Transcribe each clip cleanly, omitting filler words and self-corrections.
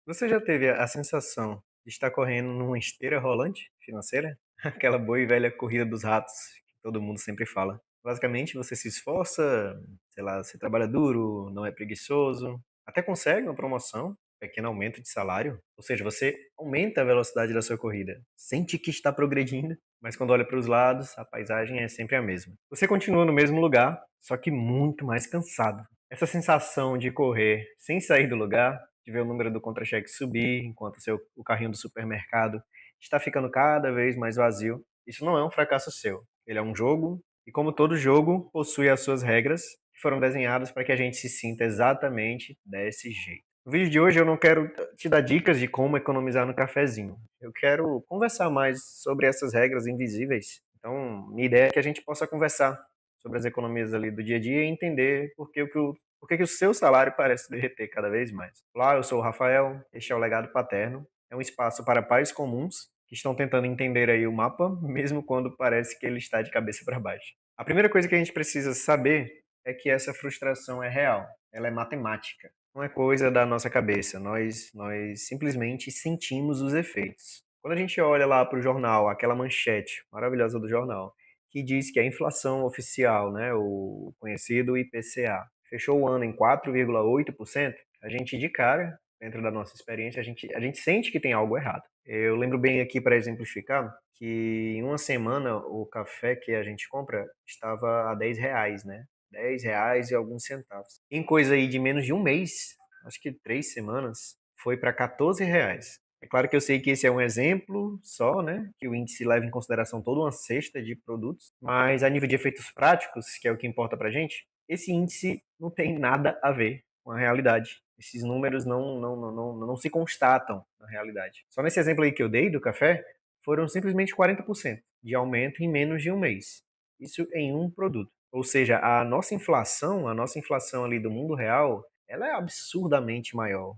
Você já teve a sensação de estar correndo numa esteira rolante financeira? Aquela boa e velha corrida dos ratos que todo mundo sempre fala. Basicamente, você se esforça, sei lá, você trabalha duro, não é preguiçoso, até consegue uma promoção, pequeno aumento de salário, ou seja, você aumenta a velocidade da sua corrida, sente que está progredindo, mas quando olha para os lados, a paisagem é sempre a mesma. Você continua no mesmo lugar, só que muito mais cansado. Essa sensação de correr sem sair do lugar, de ver o número do contra-cheque subir, enquanto o carrinho do supermercado está ficando cada vez mais vazio, isso não é um fracasso seu. Ele é um jogo, e como todo jogo, possui as suas regras, que foram desenhadas para que a gente se sinta exatamente desse jeito. No vídeo de hoje eu não quero te dar dicas de como economizar no cafezinho. Eu quero conversar mais sobre essas regras invisíveis. Então, minha ideia é que a gente possa conversar sobre as economias ali do dia a dia e entender por que que o seu salário parece derreter cada vez mais. Olá, eu sou o Rafael, este é o Legado Paterno. É um espaço para pais comuns que estão tentando entender aí o mapa, mesmo quando parece que ele está de cabeça para baixo. A primeira coisa que a gente precisa saber é que essa frustração é real, ela é matemática, não é coisa da nossa cabeça, nós simplesmente sentimos os efeitos. Quando a gente olha lá para o jornal, aquela manchete maravilhosa do jornal, que diz que a inflação oficial, né, o conhecido IPCA, fechou o ano em 4,8%, a gente de cara, dentro da nossa experiência, a gente sente que tem algo errado. Eu lembro bem aqui, para exemplificar, que em uma semana o café que a gente compra estava a R$ 10, né? R$ 10 e alguns centavos. Em coisa aí de menos de um mês, acho que 3 semanas, foi para R$ 14. É claro que eu sei que esse é um exemplo só, né? Que o índice leva em consideração toda uma cesta de produtos, mas a nível de efeitos práticos, que é o que importa pra gente, esse índice não tem nada a ver com a realidade. Esses números não se constatam na realidade. Só nesse exemplo aí que eu dei do café, foram simplesmente 40% de aumento em menos de um mês. Isso em um produto. Ou seja, a nossa inflação ali do mundo real, ela é absurdamente maior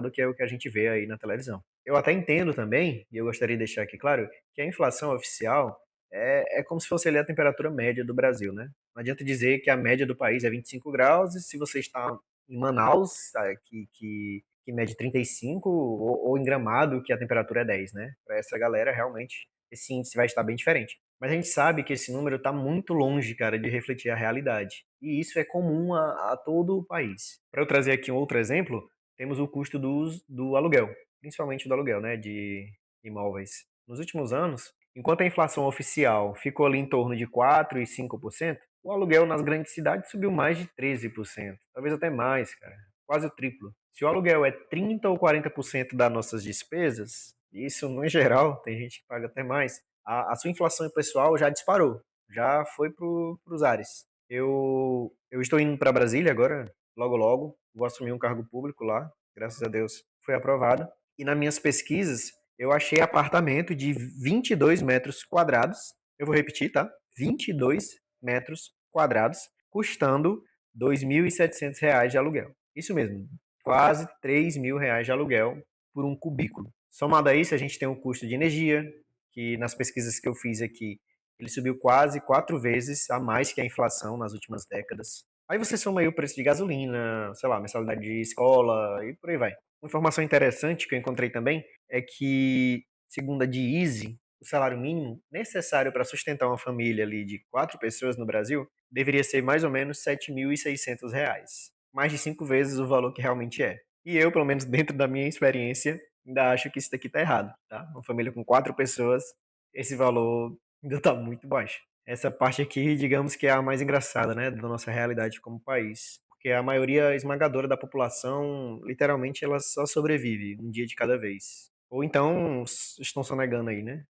do que o que a gente vê aí na televisão. Eu até entendo também, e eu gostaria de deixar aqui claro, que a inflação oficial é como se fosse ali a temperatura média do Brasil, né? Não adianta dizer que a média do país é 25 graus e se você está em Manaus, que mede 35, ou em Gramado, que a temperatura é 10, né? Para essa galera, realmente, esse índice vai estar bem diferente. Mas a gente sabe que esse número está muito longe, cara, de refletir a realidade. E isso é comum a todo o país. Para eu trazer aqui um outro exemplo, temos o custo do aluguel, principalmente do aluguel, né, de imóveis. Nos últimos anos, enquanto a inflação oficial ficou ali em torno de 4 e 5%, o aluguel nas grandes cidades subiu mais de 13%, talvez até mais, cara, quase o triplo. Se o aluguel é 30 ou 40% das nossas despesas, isso no geral, tem gente que paga até mais, a sua inflação pessoal já disparou, já foi para os ares. Eu estou indo para Brasília agora, logo logo, vou assumir um cargo público lá, graças a Deus foi aprovado. E nas minhas pesquisas, eu achei apartamento de 22 metros quadrados. Eu vou repetir, tá? 22 metros quadrados, custando R$ 2.700 de aluguel. Isso mesmo, quase R$ 3.000 de aluguel por um cubículo. Somado a isso, a gente tem o custo de energia, que nas pesquisas que eu fiz aqui, ele subiu quase 4 vezes a mais que a inflação nas últimas décadas. Aí você soma aí o preço de gasolina, sei lá, mensalidade de escola e por aí vai. Uma informação interessante que eu encontrei também é que, segundo a Deezy, o salário mínimo necessário para sustentar uma família ali de 4 pessoas no Brasil deveria ser mais ou menos R$ 7.600. Mais de 5 vezes o valor que realmente é. E eu, pelo menos dentro da minha experiência, ainda acho que isso daqui tá errado, tá? Uma família com 4 pessoas, esse valor ainda tá muito baixo. Essa parte aqui, digamos que é a mais engraçada, né, da nossa realidade como país. Porque a maioria esmagadora da população, literalmente, ela só sobrevive um dia de cada vez. Ou então estão sonegando aí, né?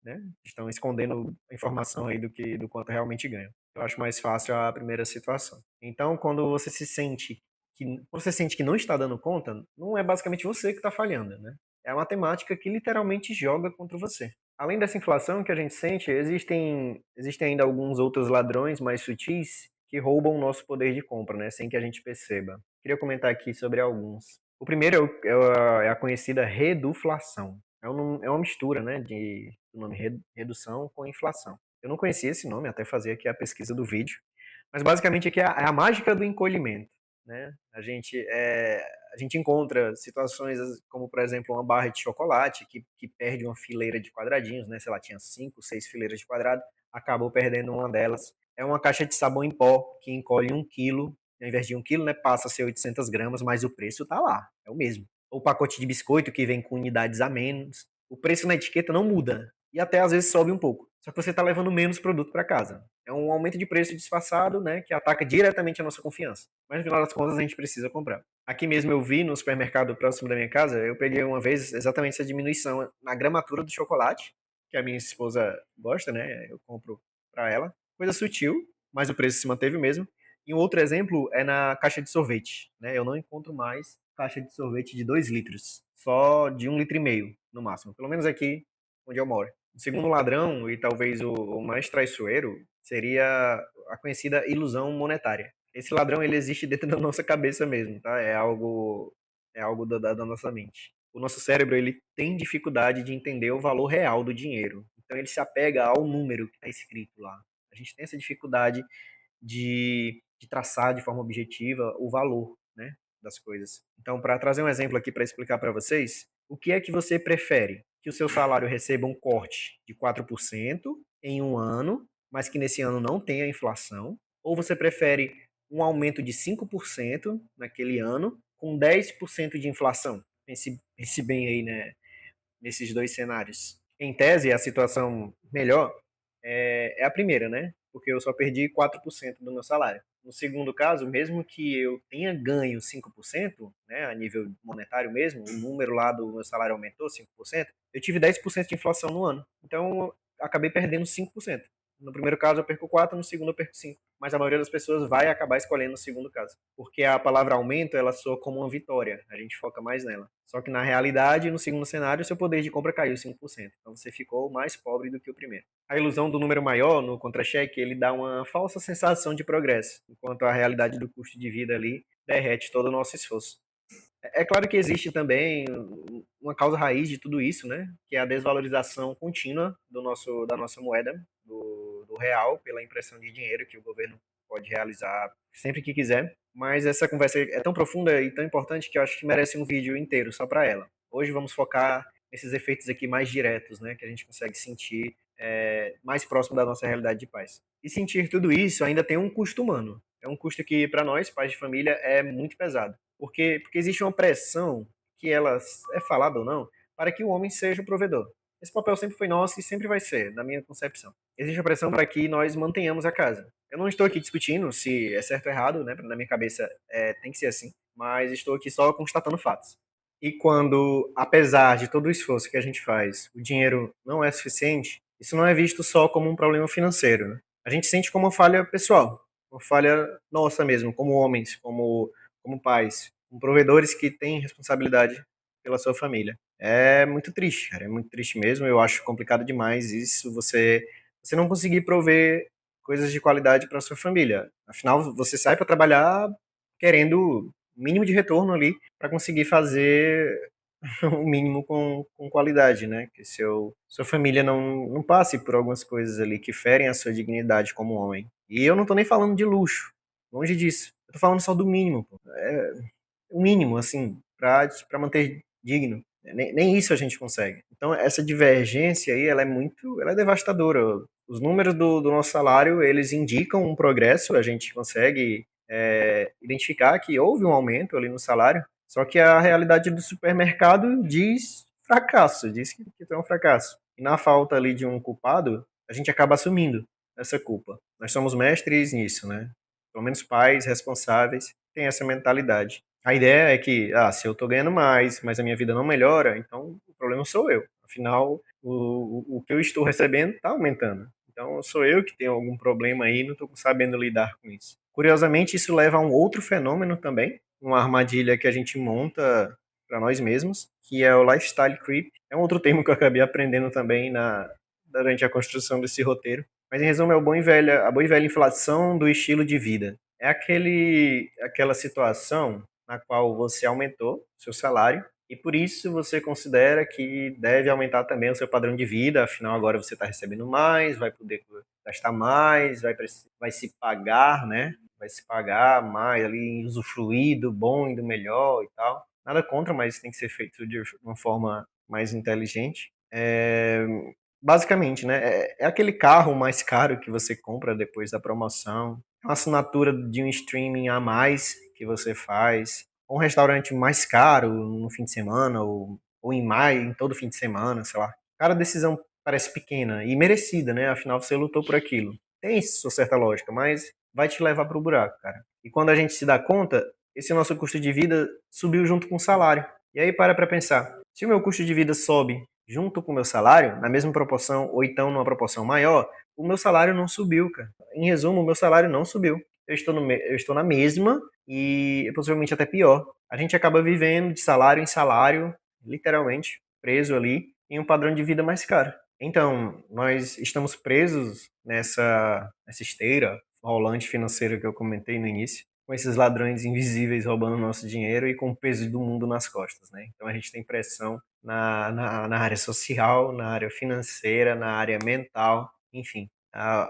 Estão escondendo a informação aí do quanto realmente ganham. Eu acho mais fácil a primeira situação. Então, quando você sente que não está dando conta, não é basicamente você que está falhando, né? É a matemática que literalmente joga contra você. Além dessa inflação que a gente sente, existem ainda alguns outros ladrões mais sutis que roubam o nosso poder de compra, né, sem que a gente perceba. Queria comentar aqui sobre alguns. O primeiro é a conhecida reduflação. É uma mistura, né, do nome redução com inflação. Eu não conhecia esse nome até fazer aqui a pesquisa do vídeo, mas basicamente aqui é a mágica do encolhimento. né? A gente encontra situações como, por exemplo, uma barra de chocolate que perde uma fileira de quadradinhos, né? Sei lá, tinha 5, 6 fileiras de quadrado, acabou perdendo uma delas. É uma caixa de sabão em pó que encolhe 1 quilo, ao invés de 1 quilo, né? Passa a ser 800 gramas, mas o preço tá lá, é o mesmo. O pacote de biscoito que vem com unidades a menos, o preço na etiqueta não muda e até às vezes sobe um pouco. Só que você está levando menos produto para casa. É um aumento de preço disfarçado, né, que ataca diretamente a nossa confiança. Mas no final das contas a gente precisa comprar. Aqui mesmo eu vi no supermercado próximo da minha casa, eu peguei uma vez exatamente essa diminuição na gramatura do chocolate, que a minha esposa gosta, né? Eu compro para ela. Coisa sutil, mas o preço se manteve mesmo. E um outro exemplo é na caixa de sorvete, né? Eu não encontro mais caixa de sorvete de 2 litros, só de 1,5 litro no máximo, pelo menos aqui onde eu moro. O segundo ladrão, e talvez o mais traiçoeiro, seria a conhecida ilusão monetária. Esse ladrão ele existe dentro da nossa cabeça mesmo, tá? É algo da nossa mente. O nosso cérebro ele tem dificuldade de entender o valor real do dinheiro. Então ele se apega ao número que está escrito lá. A gente tem essa dificuldade de traçar de forma objetiva o valor, né, das coisas. Então, para trazer um exemplo aqui para explicar para vocês, o que é que você prefere? Que o seu salário receba um corte de 4% em um ano, mas que nesse ano não tenha inflação? Ou você prefere um aumento de 5% naquele ano, com 10% de inflação? Pense bem aí, né, nesses dois cenários. Em tese, a situação melhor é a primeira, né? Porque eu só perdi 4% do meu salário. No segundo caso, mesmo que eu tenha ganho 5%, né, a nível monetário mesmo, o número lá do meu salário aumentou 5%, eu tive 10% de inflação no ano. Então, eu acabei perdendo 5%. No primeiro caso eu perco 4, no segundo eu perco 5. Mas a maioria das pessoas vai acabar escolhendo o segundo caso. Porque a palavra aumento, ela soa como uma vitória. A gente foca mais nela. Só que na realidade, no segundo cenário, seu poder de compra caiu 5%. Então você ficou mais pobre do que o primeiro. A ilusão do número maior no contra-cheque, ele dá uma falsa sensação de progresso, enquanto a realidade do custo de vida ali derrete todo o nosso esforço. É claro que existe também uma causa raiz de tudo isso, né? Que é a desvalorização contínua da nossa moeda, do real, pela impressão de dinheiro que o governo pode realizar sempre que quiser. Mas essa conversa é tão profunda e tão importante que eu acho que merece um vídeo inteiro só para ela. Hoje vamos focar nesses efeitos aqui mais diretos, né? Que a gente consegue sentir mais próximo da nossa realidade de paz. E sentir tudo isso ainda tem um custo humano. É um custo que, para nós, pais de família, é muito pesado. Porque existe uma pressão, que ela é falada ou não, para que o homem seja o provedor. Esse papel sempre foi nosso e sempre vai ser, na minha concepção. Existe a pressão para que nós mantenhamos a casa. Eu não estou aqui discutindo se é certo ou errado, né? Na minha cabeça tem que ser assim, mas estou aqui só constatando fatos. E quando, apesar de todo o esforço que a gente faz, o dinheiro não é suficiente, isso não é visto só como um problema financeiro, né? A gente sente como uma falha pessoal, uma falha nossa mesmo, como homens, como pais, como provedores que têm responsabilidade pela sua família. É muito triste, cara, é muito triste mesmo. Eu acho complicado demais isso, você não conseguir prover coisas de qualidade para sua família. Afinal, você sai para trabalhar querendo o mínimo de retorno ali para conseguir fazer o mínimo com qualidade, né? Que sua família não passe por algumas coisas ali que ferem a sua dignidade como homem. E eu não tô nem falando de luxo, longe disso. Eu tô falando só do mínimo, pô. O mínimo, assim, pra manter digno. Nem isso a gente consegue. Então, essa divergência aí, ela é devastadora. Os números do nosso salário, eles indicam um progresso, a gente consegue identificar que houve um aumento ali no salário, só que a realidade do supermercado diz fracasso, diz que é um fracasso. E na falta ali de um culpado, a gente acaba assumindo essa culpa. Nós somos mestres nisso, né? Pelo menos pais responsáveis têm essa mentalidade. A ideia é que, se eu estou ganhando mais, mas a minha vida não melhora, então o problema sou eu. Afinal, o que eu estou recebendo está aumentando. Então sou eu que tenho algum problema aí, não estou sabendo lidar com isso. Curiosamente, isso leva a um outro fenômeno também, uma armadilha que a gente monta para nós mesmos, que é o lifestyle creep. É um outro termo que eu acabei aprendendo também durante a construção desse roteiro. Mas em resumo, é a boa e velha inflação do estilo de vida. É aquela situação na qual você aumentou seu salário e por isso você considera que deve aumentar também o seu padrão de vida, afinal agora você está recebendo mais, vai poder gastar mais, vai se pagar, né? vai se pagar mais ali, usufruir do bom e do melhor e tal. Nada contra, mas tem que ser feito de uma forma mais inteligente. Basicamente, né, é aquele carro mais caro que você compra depois da promoção, uma assinatura de um streaming a mais que você faz, um restaurante mais caro no fim de semana ou em maio, em todo fim de semana, sei lá. Cada decisão parece pequena e merecida, né? Afinal, você lutou por aquilo. Tem sua certa lógica, mas vai te levar para o buraco, cara. E quando a gente se dá conta, esse nosso custo de vida subiu junto com o salário. E aí para pensar, se o meu custo de vida sobe junto com o meu salário, na mesma proporção ou então numa proporção maior, o meu salário não subiu, cara. Em resumo, o meu salário não subiu. Eu estou na mesma e possivelmente até pior. A gente acaba vivendo de salário em salário, literalmente, preso ali, em um padrão de vida mais caro. Então, nós estamos presos nessa esteira rolante financeira que eu comentei no início, com esses ladrões invisíveis roubando nosso dinheiro e com o peso do mundo nas costas, né? Então a gente tem pressão na área social, na área financeira, na área mental, enfim.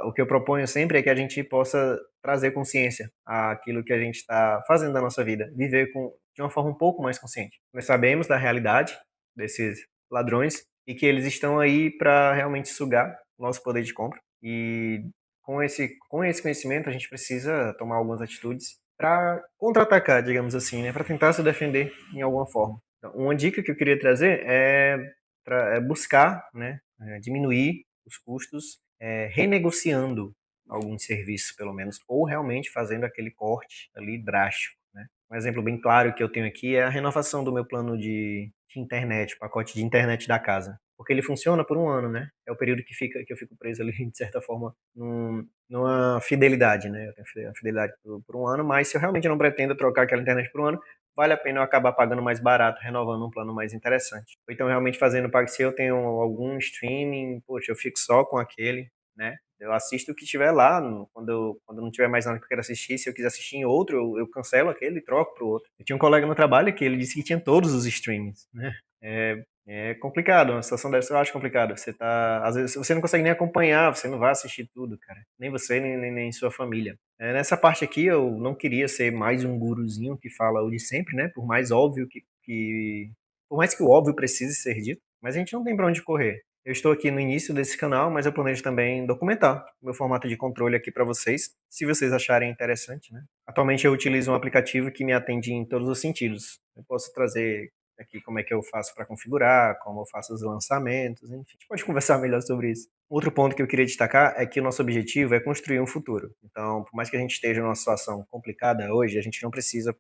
O que eu proponho sempre é que a gente possa trazer consciência àquilo que a gente está fazendo da nossa vida, viver de uma forma um pouco mais consciente. Nós sabemos da realidade desses ladrões e que eles estão aí para realmente sugar o nosso poder de compra. E com esse conhecimento, a gente precisa tomar algumas atitudes para contra-atacar, digamos assim, né? Para tentar se defender em alguma forma. Então, uma dica que eu queria trazer é buscar, né, diminuir os custos, renegociando alguns serviços, pelo menos, ou realmente fazendo aquele corte ali drástico, né? Um exemplo bem claro que eu tenho aqui é a renovação do meu plano de internet, o pacote de internet da casa. Porque ele funciona por um ano, né? É o período que eu fico preso ali, de certa forma, numa fidelidade, né? Eu tenho a fidelidade por um ano, mas se eu realmente não pretendo trocar aquela internet por um ano, vale a pena eu acabar pagando mais barato, renovando um plano mais interessante. Ou então realmente fazendo pago se eu tenho algum streaming, poxa, eu fico só com aquele, né? Eu assisto o que tiver lá, quando não tiver mais nada que eu quero assistir, se eu quiser assistir em outro, eu cancelo aquele e troco pro outro. Eu tinha um colega no trabalho que ele disse que tinha todos os streamings, né? É complicado, uma situação dessa eu acho complicado. Às vezes você não consegue nem acompanhar, você não vai assistir tudo, cara. Nem você, nem sua família. Nessa parte aqui eu não queria ser mais um guruzinho que fala o de sempre, né? Por mais óbvio por mais que o óbvio precise ser dito, mas a gente não tem pra onde correr. Eu estou aqui no início desse canal, mas eu planejo também documentar o meu formato de controle aqui para vocês, se vocês acharem interessante, né? Atualmente eu utilizo um aplicativo que me atende em todos os sentidos. Eu posso trazer aqui como é que eu faço para configurar, como eu faço os lançamentos, enfim. A gente pode conversar melhor sobre isso. Outro ponto que eu queria destacar é que o nosso objetivo é construir um futuro. Então, por mais que a gente esteja numa situação complicada hoje, a gente não precisa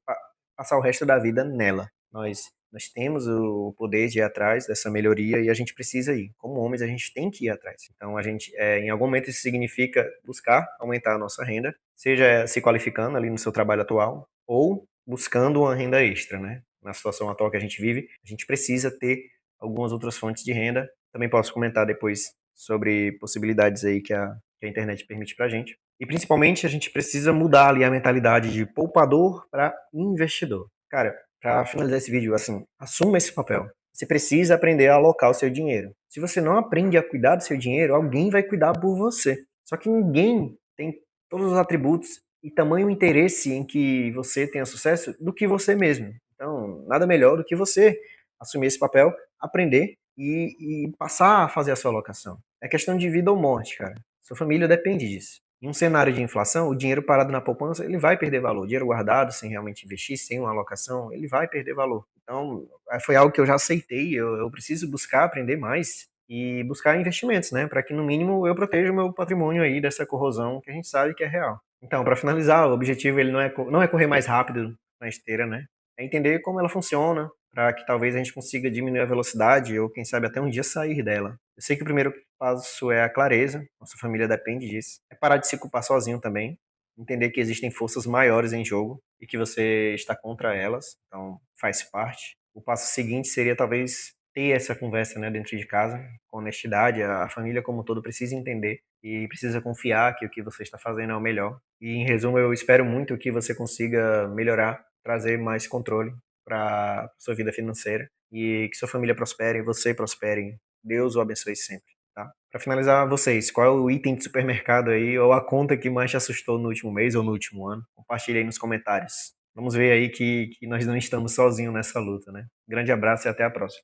passar o resto da vida nela. Nós temos o poder de ir atrás dessa melhoria e a gente precisa ir. Como homens, a gente tem que ir atrás. Então, em algum momento, isso significa buscar aumentar a nossa renda, seja se qualificando ali no seu trabalho atual ou buscando uma renda extra, né? Na situação atual que a gente vive, a gente precisa ter algumas outras fontes de renda. Também posso comentar depois sobre possibilidades aí que a internet permite pra gente. E principalmente a gente precisa mudar ali a mentalidade de poupador para investidor. Cara, para finalizar esse vídeo, assim, assuma esse papel. Você precisa aprender a alocar o seu dinheiro. Se você não aprende a cuidar do seu dinheiro, alguém vai cuidar por você. Só que ninguém tem todos os atributos e tamanho interesse em que você tenha sucesso do que você mesmo. Então, nada melhor do que você assumir esse papel, aprender e passar a fazer a sua alocação. É questão de vida ou morte, cara. Sua família depende disso. Em um cenário de inflação, o dinheiro parado na poupança, ele vai perder valor. O dinheiro guardado, sem realmente investir, sem uma alocação, ele vai perder valor. Então, foi algo que eu já aceitei. Eu preciso buscar aprender mais e buscar investimentos, né? Para que, no mínimo, eu proteja o meu patrimônio aí dessa corrosão que a gente sabe que é real. Então, para finalizar, o objetivo ele não é correr mais rápido na esteira, né? É entender como ela funciona, para que talvez a gente consiga diminuir a velocidade ou, quem sabe, até um dia sair dela. Eu sei que o primeiro passo é a clareza, nossa família depende disso. É parar de se culpar sozinho também, entender que existem forças maiores em jogo e que você está contra elas, então faz parte. O passo seguinte seria talvez ter essa conversa, né, dentro de casa, com honestidade. A família como um todo precisa entender e precisa confiar que o que você está fazendo é o melhor. E em resumo, eu espero muito que você consiga melhorar, trazer mais controle para sua vida financeira e que sua família prospere, você prospere. Deus o abençoe sempre, tá? Para finalizar, vocês, qual é o item de supermercado aí ou a conta que mais te assustou no último mês ou no último ano? Compartilha aí nos comentários. Vamos ver aí que nós não estamos sozinhos nessa luta, né. Grande abraço e até a próxima.